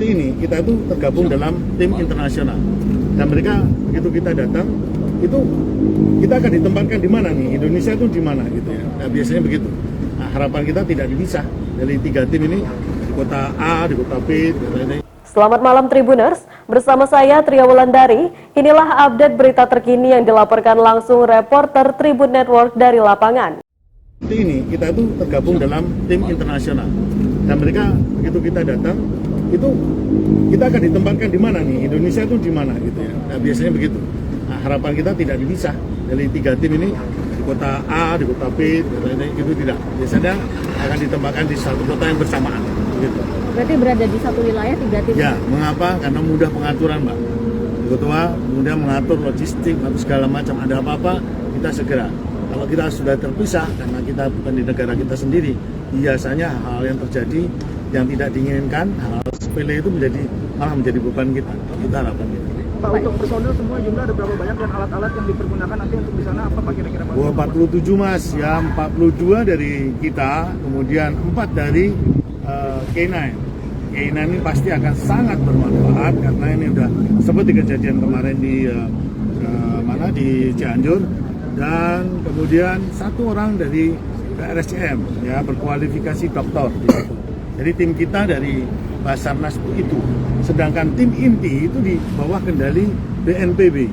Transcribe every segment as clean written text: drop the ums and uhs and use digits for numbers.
seperti ini, kita itu tergabung dalam tim internasional. Dan mereka begitu kita datang, itu kita akan ditempatkan di mana nih? Indonesia itu di mana gitu ya. Nah, biasanya begitu. Nah, harapan kita tidak dipisah dari 3 tim ini, di kota A, di kota B, di kota ini. Selamat malam Tribuners, bersama saya Tria Wulandari. Inilah update berita terkini yang dilaporkan langsung reporter Tribun Network dari lapangan. Seperti ini, kita itu tergabung dalam tim internasional. Dan mereka begitu kita datang, itu kita akan ditempatkan di mana nih? Indonesia itu di mana gitu ya. Nah, biasanya begitu. Nah, harapan kita tidak dipisah dari 3 tim ini, di kota A, di kota B, di kota ini, itu tidak. Biasanya akan ditempatkan di satu kota yang bersamaan gitu. Berarti berada di satu wilayah 3 tim? Ya, mengapa? Karena mudah pengaturan, Mbak. Ketua mudah mengatur logistik atau segala macam. Ada apa-apa, kita segera. Kalau kita sudah terpisah, karena kita bukan di negara kita sendiri, biasanya hal yang terjadi yang tidak diinginkan, hal sepele itu malah menjadi beban kita. Kita harapan kita. Pak, untuk personil semua jumlah ada berapa banyak dan alat-alat yang dipergunakan nanti untuk di sana apa Pak kira-kira? 47 Mas, ya 42 dari kita, kemudian 4 dari K9. K9 ini pasti akan sangat bermanfaat karena ini udah seperti kejadian kemarin di di Cianjur, dan kemudian 1 orang dari RSCM ya berkualifikasi doktor gitu. Jadi tim kita dari Basarnas itu, sedangkan tim inti itu di bawah kendali BNPB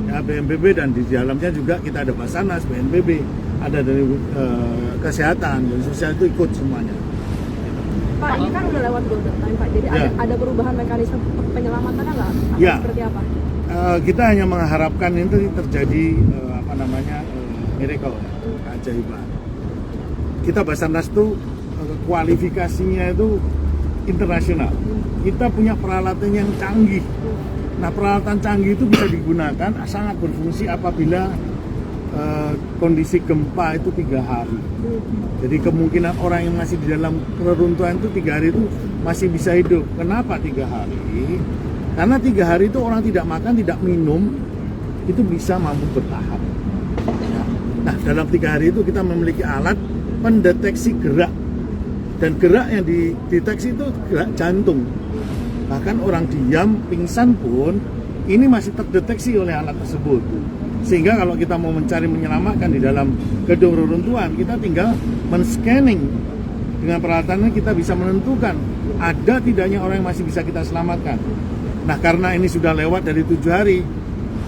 ya, BNPB, dan di dalamnya juga kita ada Basarnas, BNPB, ada dari kesehatan dan sosial, itu ikut semuanya. Pak, ini kan udah lewat golden time Pak, jadi Ya. ada perubahan mekanisme penyelamatan nggak? Ya. Seperti apa? Kita hanya mengharapkan itu terjadi miracle, keajaiban. Kita Basarnas itu kualifikasinya itu internasional. Kita punya peralatan yang canggih. Nah, peralatan canggih itu bisa digunakan, sangat berfungsi apabila kondisi gempa itu 3 hari. Jadi kemungkinan orang yang masih di dalam reruntuhan itu 3 hari itu masih bisa hidup. Kenapa 3 hari? Karena 3 hari itu orang tidak makan, tidak minum, itu bisa mampu bertahan. Nah, dalam 3 hari itu kita memiliki alat pendeteksi gerak. Dan gerak yang dideteksi itu gerak jantung. Bahkan orang diam, pingsan pun, ini masih terdeteksi oleh alat tersebut. Sehingga kalau kita mau mencari menyelamatkan di dalam gedung reruntuhan, kita tinggal men-scanning. Dengan peralatannya kita bisa menentukan ada tidaknya orang yang masih bisa kita selamatkan. Nah, karena ini sudah lewat dari 7 hari,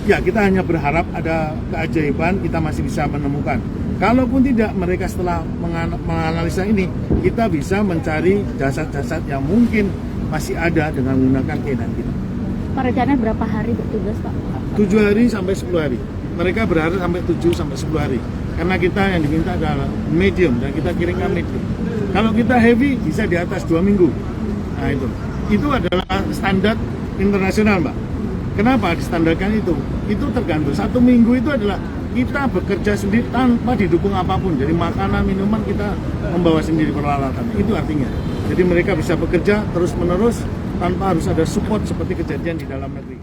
ya kita hanya berharap ada keajaiban, kita masih bisa menemukan. Kalaupun tidak, mereka setelah menganalisa ini, kita bisa mencari jasad-jasad yang mungkin masih ada dengan menggunakan K9 kita. Pak, rencananya berapa hari bertugas Pak? 7 hari sampai 10 hari. Mereka berharap sampai 7 sampai 10 hari. Karena kita yang diminta adalah medium, dan kita kirimkan medium. Kalau kita heavy, bisa di atas 2 minggu. Nah itu. Itu adalah standar internasional, Mbak. Kenapa distandarkan itu? Itu tergantung. 1 minggu itu adalah kita bekerja sendiri tanpa didukung apapun. Jadi makanan, minuman kita membawa sendiri peralatan. Itu artinya. Jadi mereka bisa bekerja terus-menerus tanpa harus ada support seperti kejadian di dalam negeri.